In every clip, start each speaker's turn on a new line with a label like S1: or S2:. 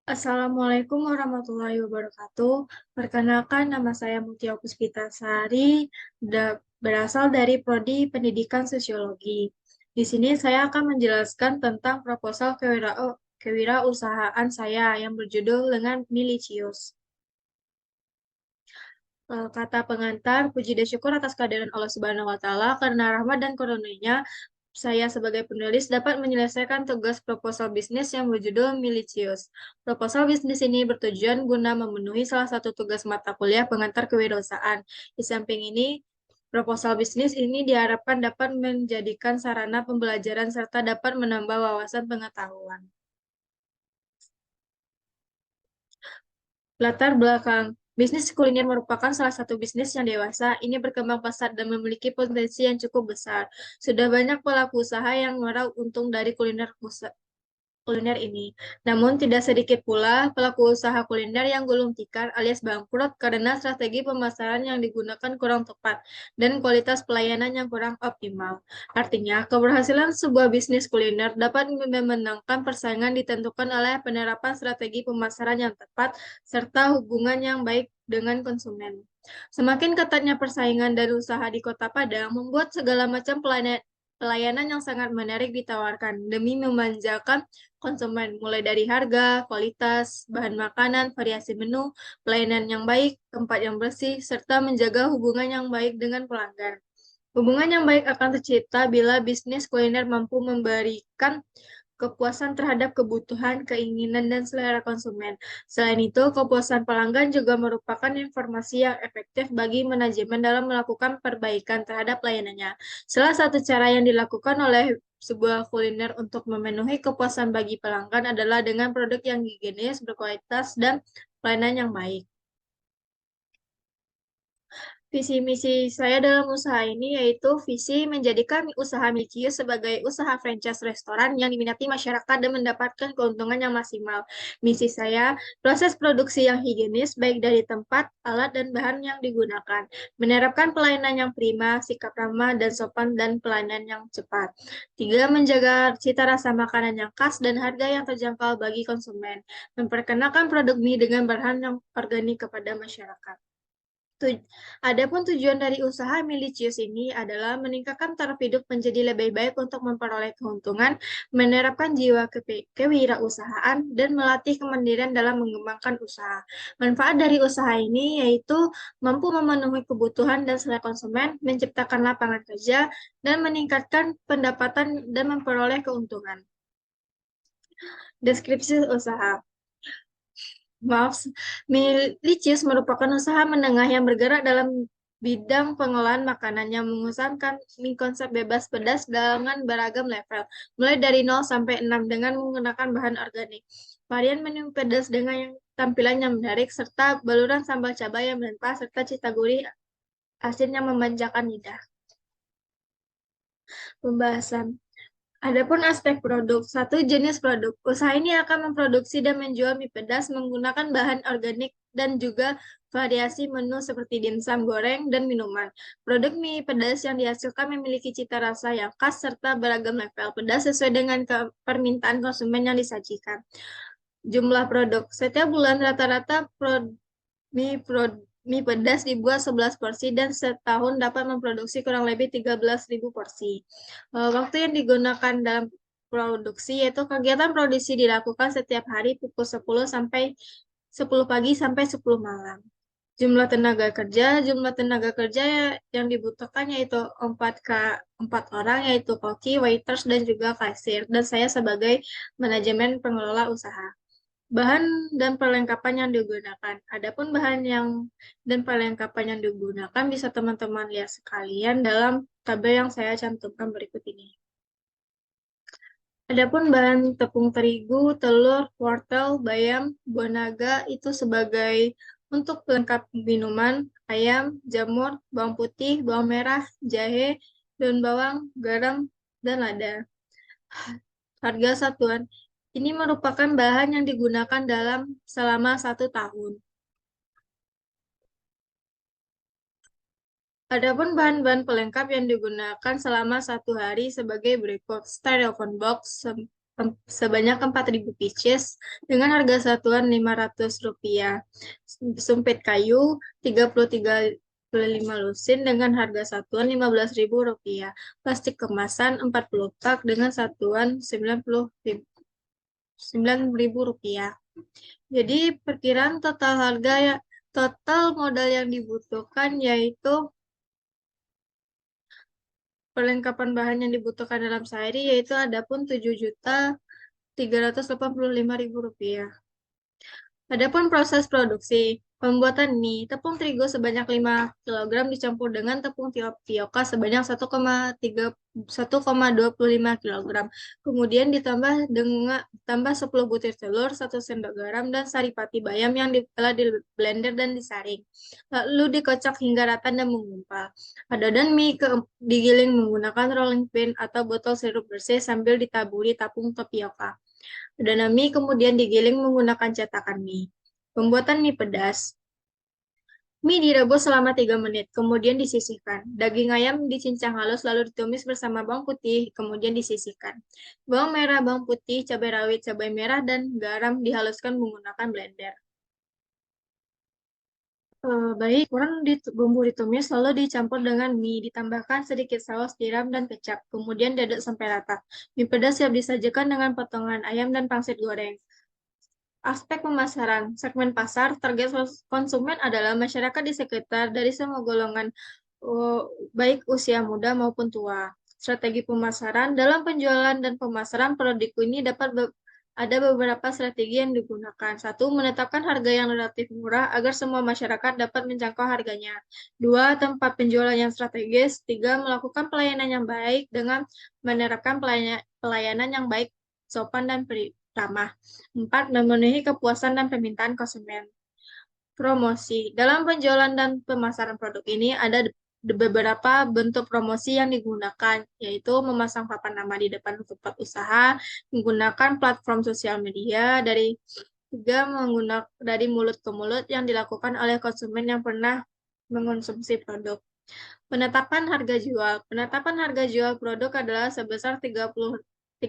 S1: Assalamualaikum warahmatullahi wabarakatuh. Perkenalkan, nama saya Mutia Puspitasari, berasal dari Prodi Pendidikan Sosiologi. Di sini saya akan menjelaskan tentang proposal kewirausahaan saya yang berjudul dengan Milicius. Kata pengantar, puji dan syukur atas kehadiran Allah Subhanahu wa Ta'ala, karena rahmat dan karunia saya sebagai penulis dapat menyelesaikan tugas proposal bisnis yang berjudul Milicius. Proposal bisnis ini bertujuan guna memenuhi salah satu tugas mata kuliah pengantar kewirausahaan. Di samping ini, proposal bisnis ini diharapkan dapat menjadikan sarana pembelajaran serta dapat menambah wawasan pengetahuan. Latar belakang bisnis kuliner merupakan salah satu bisnis yang dewasa. Ini berkembang pesat dan memiliki potensi yang cukup besar. Sudah banyak pelaku usaha yang meraup untung dari kuliner ini. Namun tidak sedikit pula pelaku usaha kuliner yang gulung tikar alias bangkrut karena strategi pemasaran yang digunakan kurang tepat dan kualitas pelayanan yang kurang optimal. Artinya, keberhasilan sebuah bisnis kuliner dapat memenangkan persaingan ditentukan oleh penerapan strategi pemasaran yang tepat serta hubungan yang baik dengan konsumen. Semakin ketatnya persaingan dari usaha di Kota Padang membuat segala macam pelayanan yang sangat menarik ditawarkan demi memanjakan konsumen, mulai dari harga, kualitas, bahan makanan, variasi menu, pelayanan yang baik, tempat yang bersih, serta menjaga hubungan yang baik dengan pelanggan. Hubungan yang baik akan tercipta bila bisnis kuliner mampu memberikan kepuasan terhadap kebutuhan, keinginan, dan selera konsumen. Selain itu, kepuasan pelanggan juga merupakan informasi yang efektif bagi manajemen dalam melakukan perbaikan terhadap layanannya. Salah satu cara yang dilakukan oleh sebuah kuliner untuk memenuhi kepuasan bagi pelanggan adalah dengan produk yang higienis, berkualitas, dan pelayanan yang baik. Visi misi saya dalam usaha ini yaitu visi menjadikan usaha Milkius sebagai usaha franchise restoran yang diminati masyarakat dan mendapatkan keuntungan yang maksimal. Misi saya, proses produksi yang higienis baik dari tempat, alat, dan bahan yang digunakan. Menerapkan pelayanan yang prima, sikap ramah dan sopan, dan pelayanan yang cepat. Tiga, menjaga cita rasa makanan yang khas dan harga yang terjangkau bagi konsumen. Memperkenalkan produk mie dengan bahan yang organik kepada masyarakat. Adapun tujuan dari usaha Milicius ini adalah meningkatkan taraf hidup menjadi lebih baik untuk memperoleh keuntungan, menerapkan jiwa kewirausahaan, dan melatih kemandirian dalam mengembangkan usaha. Manfaat dari usaha ini yaitu mampu memenuhi kebutuhan dan selera konsumen, menciptakan lapangan kerja, dan meningkatkan pendapatan dan memperoleh keuntungan. Deskripsi usaha. Maaf, Milicious merupakan usaha menengah yang bergerak dalam bidang pengolahan makanan yang mengusahakan mie konsep bebas pedas dengan beragam level, mulai dari 0 sampai 6 dengan menggunakan bahan organik. Varian menu pedas dengan yang tampilan yang menarik, serta baluran sambal cabai yang melimpah, serta cita gurih asin yang memanjakan lidah. Pembahasan. Adapun aspek produk, satu jenis produk. Usaha ini akan memproduksi dan menjual mie pedas menggunakan bahan organik dan juga variasi menu seperti dimsum goreng dan minuman. Produk mie pedas yang dihasilkan memiliki cita rasa yang khas serta beragam level pedas sesuai dengan permintaan konsumen yang disajikan. Jumlah produk. Setiap bulan rata-rata mie pedas dibuat 11 porsi dan setahun dapat memproduksi kurang lebih 13.000 porsi. Waktu yang digunakan dalam produksi yaitu kegiatan produksi dilakukan setiap hari pukul 10 sampai 10 pagi sampai 10 malam. Jumlah tenaga kerja yang dibutuhkan yaitu 4 orang yaitu koki, waiters dan juga kasir dan saya sebagai manajemen pengelola usaha. Bahan dan perlengkapan yang digunakan. Adapun bahan yang dan perlengkapan yang digunakan bisa teman-teman lihat sekalian dalam tabel yang saya cantumkan berikut ini. Adapun bahan tepung terigu, telur, wortel, bayam, buah naga itu sebagai untuk pelengkap minuman, ayam, jamur, bawang putih, bawang merah, jahe, daun bawang, garam, dan lada. Harga satuan. Ini merupakan bahan yang digunakan dalam selama 1 tahun. Adapun bahan-bahan pelengkap yang digunakan selama 1 hari sebagai berikut: styrofoam box sebanyak 4.000 pieces dengan harga satuan Rp500. Sumpit kayu 35 lusin dengan harga satuan Rp15.000. Plastik kemasan 40 pak dengan satuan Rp9.000. Jadi perkiraan total harga ya, total modal yang dibutuhkan yaitu perlengkapan bahan yang dibutuhkan dalam sehari yaitu ada pun Rp7.385.000. Adapun proses produksi, pembuatan mie, tepung terigu sebanyak 5 kg dicampur dengan tepung tapioka sebanyak 1,25 kg. Kemudian ditambah 10 butir telur, 1 sendok garam, dan saripati bayam yang telah di blender dan disaring. Lalu dikocok hingga rata dan menggumpal. Adonan mie digiling menggunakan rolling pin atau botol sirup bersih sambil ditaburi tepung tapioka. Adonan mie kemudian digiling menggunakan cetakan mie. Pembuatan mie pedas. Mie direbus selama 3 menit, kemudian disisihkan. Daging ayam dicincang halus lalu ditumis bersama bawang putih, kemudian disisihkan. Bawang merah, bawang putih, cabai rawit, cabai merah, dan garam dihaluskan menggunakan blender. Baik, bumbu ditumis lalu dicampur dengan mie, ditambahkan sedikit saus tiram dan kecap, kemudian diaduk sampai rata. Mie pedas siap disajikan dengan potongan ayam dan pangsit goreng. Aspek pemasaran, segmen pasar, target konsumen adalah masyarakat di sekitar dari semua golongan, baik usia muda maupun tua. Strategi pemasaran, dalam penjualan dan pemasaran produk ini ada beberapa strategi yang digunakan. 1. Menetapkan harga yang relatif murah agar semua masyarakat dapat menjangkau harganya. 2. Tempat penjualan yang strategis. 3. Melakukan pelayanan yang baik dengan menerapkan pelayanan yang baik, sopan, dan ramah. 4. Memenuhi kepuasan dan permintaan konsumen. Promosi. Dalam penjualan dan pemasaran produk ini ada beberapa bentuk promosi yang digunakan, yaitu memasang papan nama di depan tempat usaha, menggunakan platform sosial media, dari mulut ke mulut yang dilakukan oleh konsumen yang pernah mengonsumsi produk. Penetapan harga jual. Penetapan harga jual produk adalah sebesar 13.000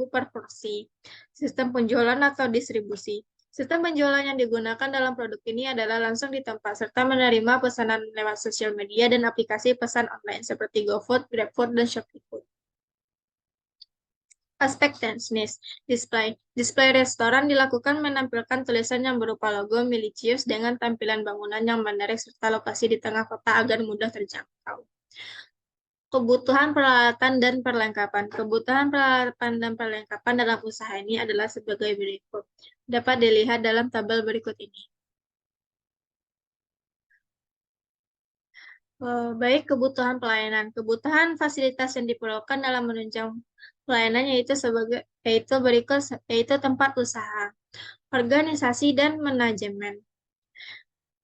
S1: per porsi. Sistem penjualan atau distribusi. Sistem penjualan yang digunakan dalam produk ini adalah langsung di tempat, serta menerima pesanan lewat sosial media dan aplikasi pesan online seperti GoFood, GrabFood, dan ShopeeFood. Aspek teknis, display. Display restoran dilakukan menampilkan tulisan yang berupa logo Milicious dengan tampilan bangunan yang menarik serta lokasi di tengah kota agar mudah terjangkau. Kebutuhan peralatan dan perlengkapan. Kebutuhan peralatan dan perlengkapan dalam usaha ini adalah sebagai berikut. Dapat dilihat dalam tabel berikut ini. Baik, kebutuhan pelayanan. Kebutuhan fasilitas yang diperlukan dalam menunjang pelayanan yaitu tempat usaha, organisasi, dan manajemen.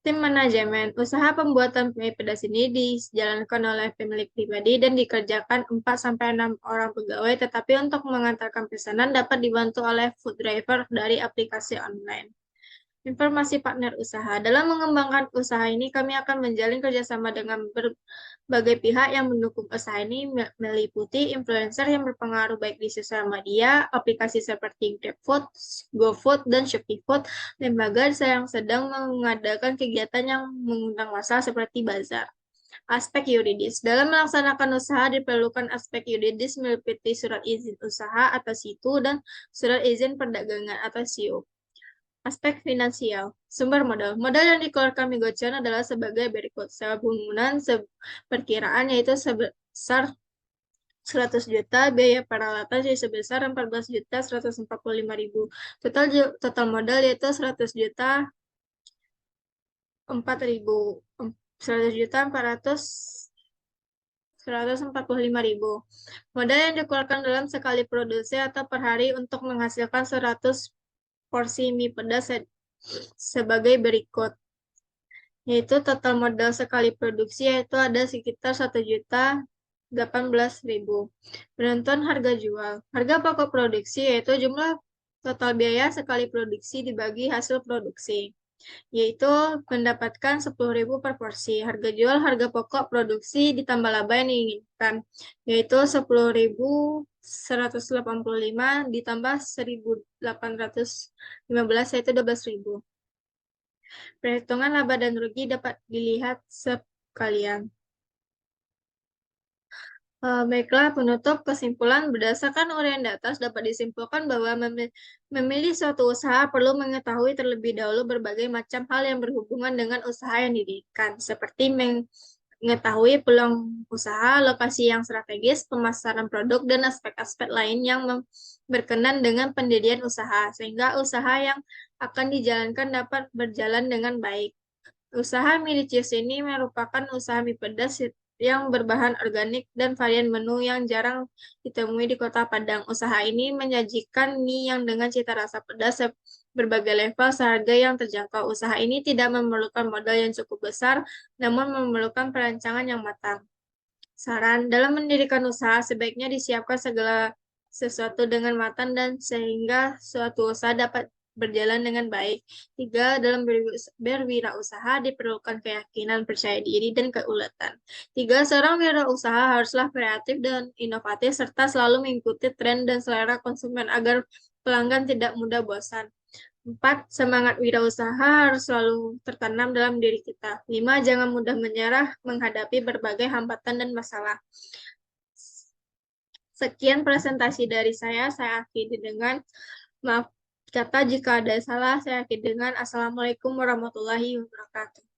S1: Tim manajemen, usaha pembuatan mie pedas ini dijalankan oleh pemilik pribadi dan dikerjakan 4-6 orang pegawai, tetapi untuk mengantarkan pesanan dapat dibantu oleh food driver dari aplikasi online. Informasi partner usaha. Dalam mengembangkan usaha ini, kami akan menjalin kerjasama dengan berbagai pihak yang mendukung usaha ini, meliputi influencer yang berpengaruh baik di sosial media, aplikasi seperti GrabFood, GoFood, dan ShopeeFood, lembaga yang sedang mengadakan kegiatan yang mengundang massa seperti bazar. Aspek yuridis. Dalam melaksanakan usaha diperlukan aspek yuridis meliputi surat izin usaha atau SITU dan surat izin perdagangan atau SIU. Aspek finansial, sumber modal. Modal yang dikeluarkan Migocon adalah sebagai berikut. Sewa bangunan perkiraan yaitu sebesar 100 juta, biaya peralatan sebesar 14.145.000. Total modal yaitu 100 juta 145.000. Modal yang dikeluarkan dalam sekali produksi atau per hari untuk menghasilkan 100 porsi mie pedas sebagai berikut. Yaitu total modal sekali produksi yaitu ada sekitar 1.018.000. Penentuan harga jual. Harga pokok produksi yaitu jumlah total biaya sekali produksi dibagi hasil produksi, yaitu mendapatkan 10.000 per porsi. Harga jual harga pokok produksi ditambah laba yang diinginkan, yaitu 10.000 185 ditambah 1.815 yaitu 12.000. Perhitungan laba dan rugi dapat dilihat sekalian. Baiklah, penutup kesimpulan berdasarkan uraian di atas dapat disimpulkan bahwa memilih suatu usaha perlu mengetahui terlebih dahulu berbagai macam hal yang berhubungan dengan usaha yang didirikan, seperti mengetahui peluang usaha, lokasi yang strategis, pemasaran produk, dan aspek-aspek lain yang berkenan dengan pendirian usaha, sehingga usaha yang akan dijalankan dapat berjalan dengan baik. Usaha Milicious ini merupakan usaha mie pedas yang berbahan organik dan varian menu yang jarang ditemui di Kota Padang. Usaha ini menyajikan mie yang dengan cita rasa pedas berbagai level seharga yang terjangkau. Usaha ini tidak memerlukan modal yang cukup besar, namun memerlukan perancangan yang matang. Saran, dalam mendirikan usaha sebaiknya disiapkan segala sesuatu dengan matang dan sehingga suatu usaha dapat berjalan dengan baik. 3. Dalam berwirausaha diperlukan keyakinan, percaya diri, dan keuletan. 3. Seorang wirausaha haruslah kreatif dan inovatif serta selalu mengikuti tren dan selera konsumen agar pelanggan tidak mudah bosan. 4. Semangat wirausaha harus selalu tertanam dalam diri kita. 5. Jangan mudah menyerah menghadapi berbagai hambatan dan masalah. Sekian presentasi dari saya akhiri dengan maaf kata jika ada salah, saya akhiri dengan Assalamualaikum warahmatullahi wabarakatuh.